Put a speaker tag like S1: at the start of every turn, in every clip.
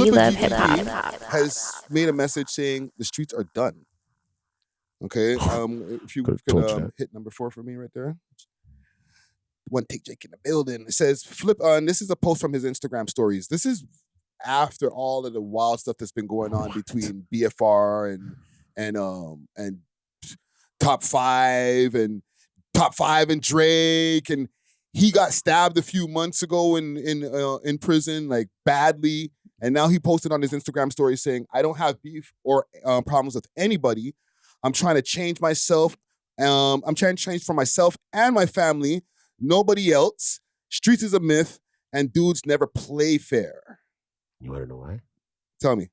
S1: We
S2: Flippa
S1: love
S2: GGG
S1: hip hop.
S2: has made a message saying the streets are done. Okay, if you
S3: Could've
S2: could
S3: told you that.
S2: hit number 4 for me right there. One take Jake in the building. It says Flip, and this is a post from his Instagram stories. This is after all of the wild stuff that's been going on between BFR and Top 5 and Drake, and he got stabbed a few months ago in prison, like badly. And now he posted on his Instagram story saying, "I don't have beef or problems with anybody. I'm trying to change myself. I'm trying to change for myself and my family. Nobody else. Streets is a myth, and dudes never play fair."
S3: You want to know why?
S2: Tell me.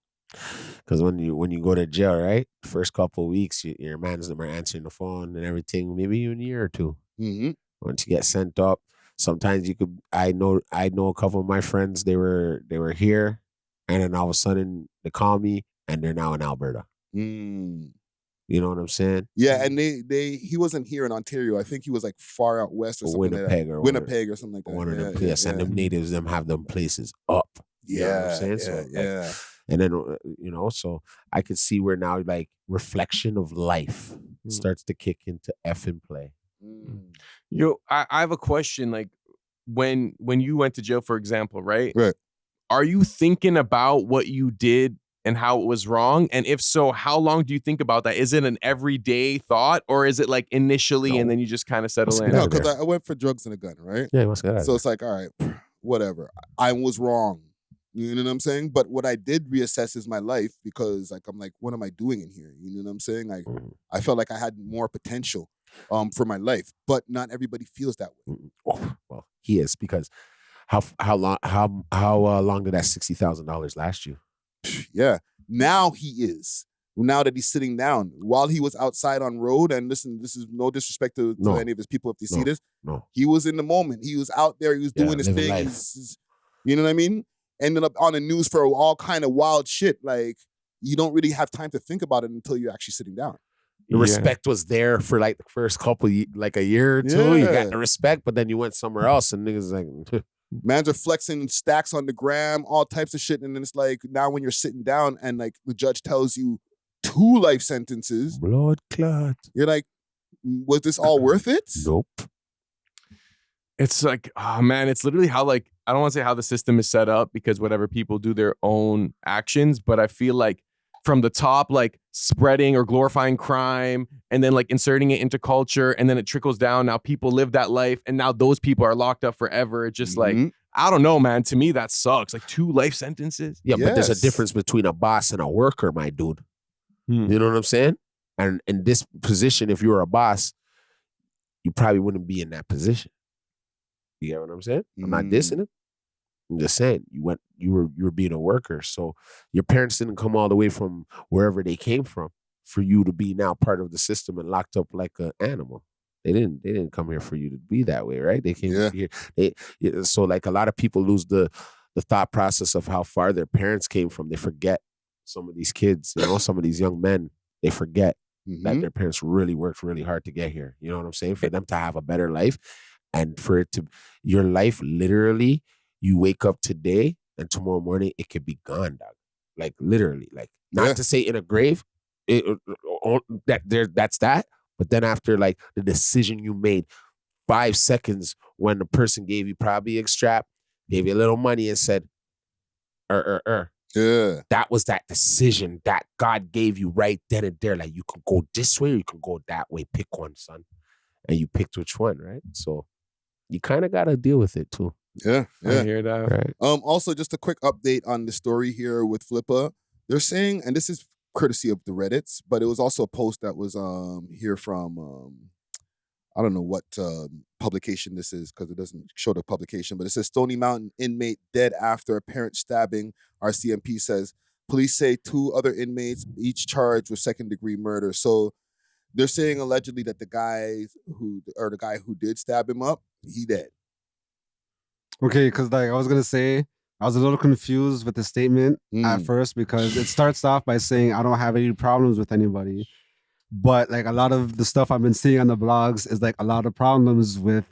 S3: Because when you go to jail, right, first couple of weeks, your man's never answering the phone and everything. Maybe even a year or two.
S2: Mm-hmm.
S3: Once you get sent up, sometimes you could. I know a couple of my friends. They were here, and then all of a sudden they call me, and they're now in Alberta.
S2: Mm.
S3: You know what I'm saying?
S2: Yeah, and he wasn't here in Ontario. I think he was like far out west or something
S3: Winnipeg
S2: like that.
S3: or
S2: Winnipeg or something like that.
S3: One of them places, and them natives them have them places up. You know what I'm saying? So,
S2: yeah.
S3: And then so I could see where now like reflection of life starts to kick into effing play.
S4: Yo, I have a question. Like when you went to jail, for example, right?
S2: Right.
S4: Are you thinking about what you did and how it was wrong? And if so, how long do you think about that? Is it an everyday thought, or is it like initially and then you just kind of settle in?
S2: No, because I went for drugs and a gun, right?
S3: Yeah, you must get out.
S2: So it's like, all right, whatever. I was wrong. You know what I'm saying? But what I did reassess is my life, because like I'm like, what am I doing in here? You know what I'm saying? Like I felt like I had more potential for my life, but not everybody feels that way.
S3: Oh, well, he is, because how long did that $60,000 last you?
S2: Yeah. Now he is. Now that he's sitting down, while he was outside on road, and listen, this is no disrespect to any of his people if they see this.
S3: No.
S2: He was in the moment. He was out there. He was doing his thing. You know what I mean? Ended up on the news for all kind of wild shit. Like, you don't really have time to think about it until you're actually sitting down.
S3: The respect was there for like the first couple, like a year or two. You got the respect, but then you went somewhere else, and niggas like,
S2: mans are flexing stacks on the gram, all types of shit, and then it's like now when you're sitting down and like the judge tells you 2 life sentences,
S3: blood clot.
S2: You're like, was this all worth it?
S3: Nope.
S4: It's like, oh man, it's literally how, like, I don't want to say how the system is set up, because whatever, people do their own actions, but I feel like from the top, like spreading or glorifying crime and then like inserting it into culture, and then it trickles down. Now people live that life, and now those people are locked up forever. It's just like, I don't know, man. To me, that sucks. Like 2 life sentences.
S3: Yeah, but there's a difference between a boss and a worker, my dude. You know what I'm saying? And in this position, if you were a boss, you probably wouldn't be in that position. You get what I'm saying? I'm not dissing it. I'm just saying you were being a worker. So your parents didn't come all the way from wherever they came from for you to be now part of the system and locked up like an animal. They didn't come here for you to be that way, right? They came here. So like a lot of people lose the thought process of how far their parents came from. They forget some of these kids, some of these young men, they forget that their parents really worked really hard to get here. You know what I'm saying? For them to have a better life. And for it to, your life, literally, you wake up today and tomorrow morning, it could be gone, dog. Like literally, like not to say in a grave, that's that. But then after like the decision you made 5 seconds when the person gave you probably a strap, gave you a little money and said,
S2: Yeah.
S3: That was that decision that God gave you right then and there. Like you can go this way or you can go that way. Pick one, son. And you picked which one, right? So you kind of got to deal with it too.
S2: Yeah.
S4: I hear that.
S3: Right.
S2: Also, just a quick update on the story here with Flippa. They're saying, and this is courtesy of the Reddits, but it was also a post that was here from, I don't know what publication this is because it doesn't show the publication, but it says Stony Mountain inmate dead after apparent stabbing. RCMP says police say 2 other inmates each charged with 2nd-degree murder. So they're saying allegedly that the guy who did stab him up, he dead.
S5: Okay, because like I was gonna say, I was a little confused with the statement at first because it starts off by saying I don't have any problems with anybody, but like a lot of the stuff I've been seeing on the blogs is like a lot of problems with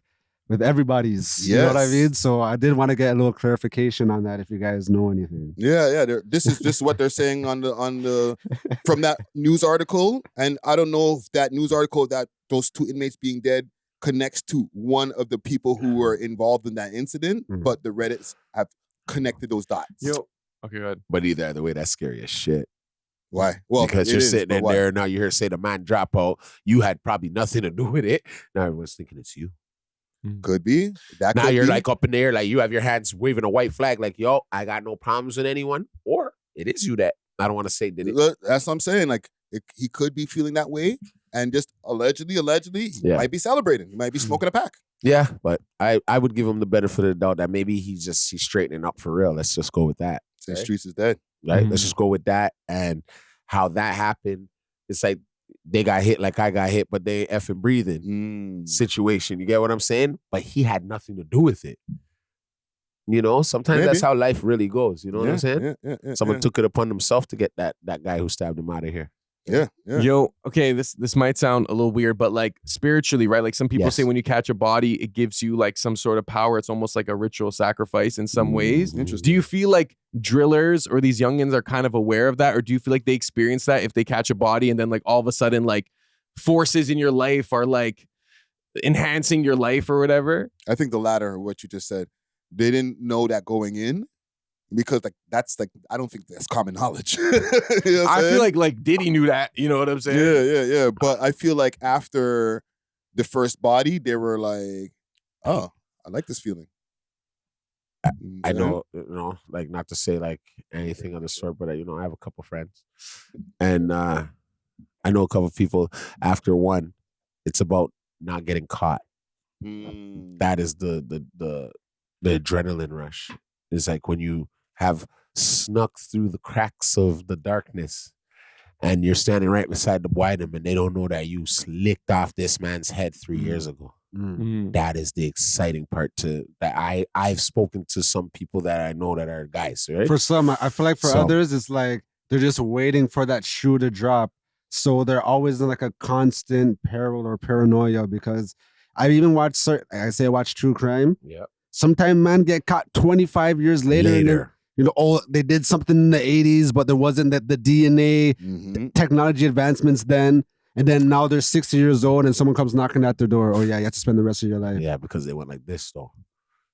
S5: with everybody's. You know what I
S2: Yes.
S5: mean? So I did want to get a little clarification on that if you guys know anything.
S2: Yeah. This is just what they're saying on the from that news article, and I don't know if that news article that those 2 inmates being dead connects to one of the people who were involved in that incident, but the Reddits have connected those dots.
S4: Okay, good.
S3: But either way, that's scary as shit.
S2: Why? Well,
S3: because
S2: it
S3: you're
S2: is,
S3: sitting
S2: but
S3: in
S2: why?
S3: there now. You hear say the man drop out. You had probably nothing to do with it. Now everyone's thinking it's you.
S2: Could be. That
S3: Now
S2: could
S3: you're
S2: be.
S3: like up in the air, like you have your hands waving a white flag, like yo, I got no problems with anyone. Or it is you that I don't want to say did it.
S2: That's what I'm saying. Like he could be feeling that way, and just allegedly, he might be celebrating. He might be smoking a pack.
S3: Yeah, but I would give him the benefit of the doubt that maybe he's straightening up for real. Let's just go with that.
S2: Say Streets is dead.
S3: Right? Let's just go with that. And how that happened, it's like they got hit like I got hit, but they ain't effing breathing situation. You get what I'm saying? But he had nothing to do with it. You know, sometimes that's how life really goes. You know what I'm saying? Someone took it upon themselves to get that guy who stabbed him out of here.
S2: Yeah.
S4: Yo, okay, this might sound a little weird, but like spiritually, right? Like some people say when you catch a body, it gives you like some sort of power. It's almost like a ritual sacrifice in some ways.
S2: Interesting.
S4: Do you feel like drillers or these youngins are kind of aware of that? Or do you feel like they experience that if they catch a body and then like all of a sudden like forces in your life are like enhancing your life or whatever?
S2: I think the latter, what you just said. They didn't know that going in. Because like that's like I don't think that's common knowledge. You know what
S4: I
S2: saying?
S4: feel like Diddy knew that. You know what I'm saying?
S2: Yeah. But I feel like after the first body, they were like, "Oh, I like this feeling."
S3: I know, like not to say like anything of the sort, but I have a couple friends, and I know a couple people. After one, it's about not getting caught. That is the adrenaline rush. It's like when you have snuck through the cracks of the darkness and you're standing right beside the Biden and they don't know that you slicked off this man's head 3 years ago. That is the exciting part that I've spoken to some people that I know that are guys, right?
S5: For some, I feel like for others, it's like they're just waiting for that shoe to drop. So they're always in like a constant peril or paranoia because I've even watched, I watch true crime.
S3: Yeah.
S5: Sometimes man get caught 25 years later. And they did something in the 80s, but there wasn't the DNA technology advancements then. And then now they're 60 years old and someone comes knocking at their door. Oh, yeah, you have to spend the rest of your life.
S3: Yeah, because they went like this, though.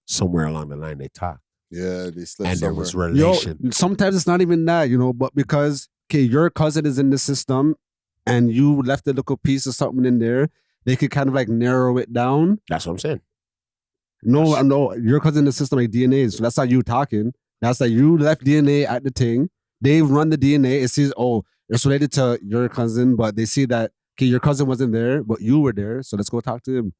S3: Somewhere along the line, they talked.
S2: Yeah, they slipped
S3: and
S2: somewhere.
S3: there was relation.
S5: Sometimes it's not even that, but because, your cousin is in the system and you left a little piece of something in there, they could kind of like narrow it down.
S3: That's what I'm saying.
S5: No, your cousin in the system like DNA. So that's not you talking. That's like you left DNA at the thing. They run the DNA. It says, it's related to your cousin, but they see that, your cousin wasn't there, but you were there. So let's go talk to him.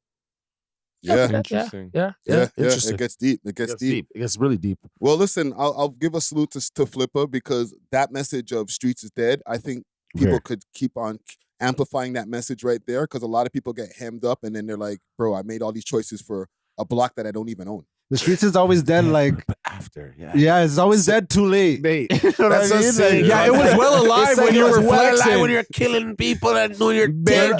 S2: Yeah.
S4: Interesting.
S3: Yeah.
S2: It gets deep. It gets deep.
S3: It gets really deep.
S2: Well, listen, I'll give a salute to Flippa because that message of Streets is dead, I think people could keep on amplifying that message right there because a lot of people get hemmed up and then they're like, bro, I made all these choices for a block that I don't even own.
S5: The streets is always dead, like
S3: after,
S5: it's always dead too late.
S3: Mate,
S5: you know
S3: that's
S5: what I mean?
S3: saying,
S4: it was well alive when you were flexing.
S3: When you're killing people and when you're
S4: bear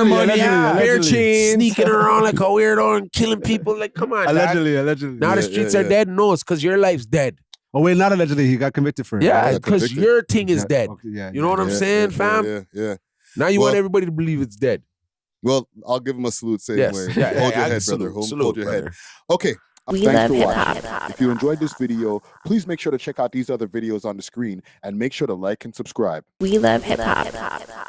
S4: money, bear chains,
S3: sneaking around like a weirdo and killing people. Like, come on,
S5: allegedly.
S3: Now the streets are dead. No, it's because your life's dead.
S5: Oh wait, not allegedly. He got convicted for it.
S3: Yeah, because your thing is dead.
S5: Okay,
S3: you know what I'm saying, fam?
S2: Yeah.
S3: Now you want everybody to believe it's dead.
S2: Well, I'll give him a salute same
S3: Yes.
S2: way.
S3: Yeah,
S2: Hold your head,
S3: salute,
S2: brother.
S3: salute,
S2: Hold your
S3: brother.
S2: head. Okay.
S1: We
S2: Thanks
S1: love
S2: for
S1: hip-hop.
S2: watching. If you enjoyed this video, please make sure to check out these other videos on the screen and make sure to like and subscribe.
S1: We love hip hop.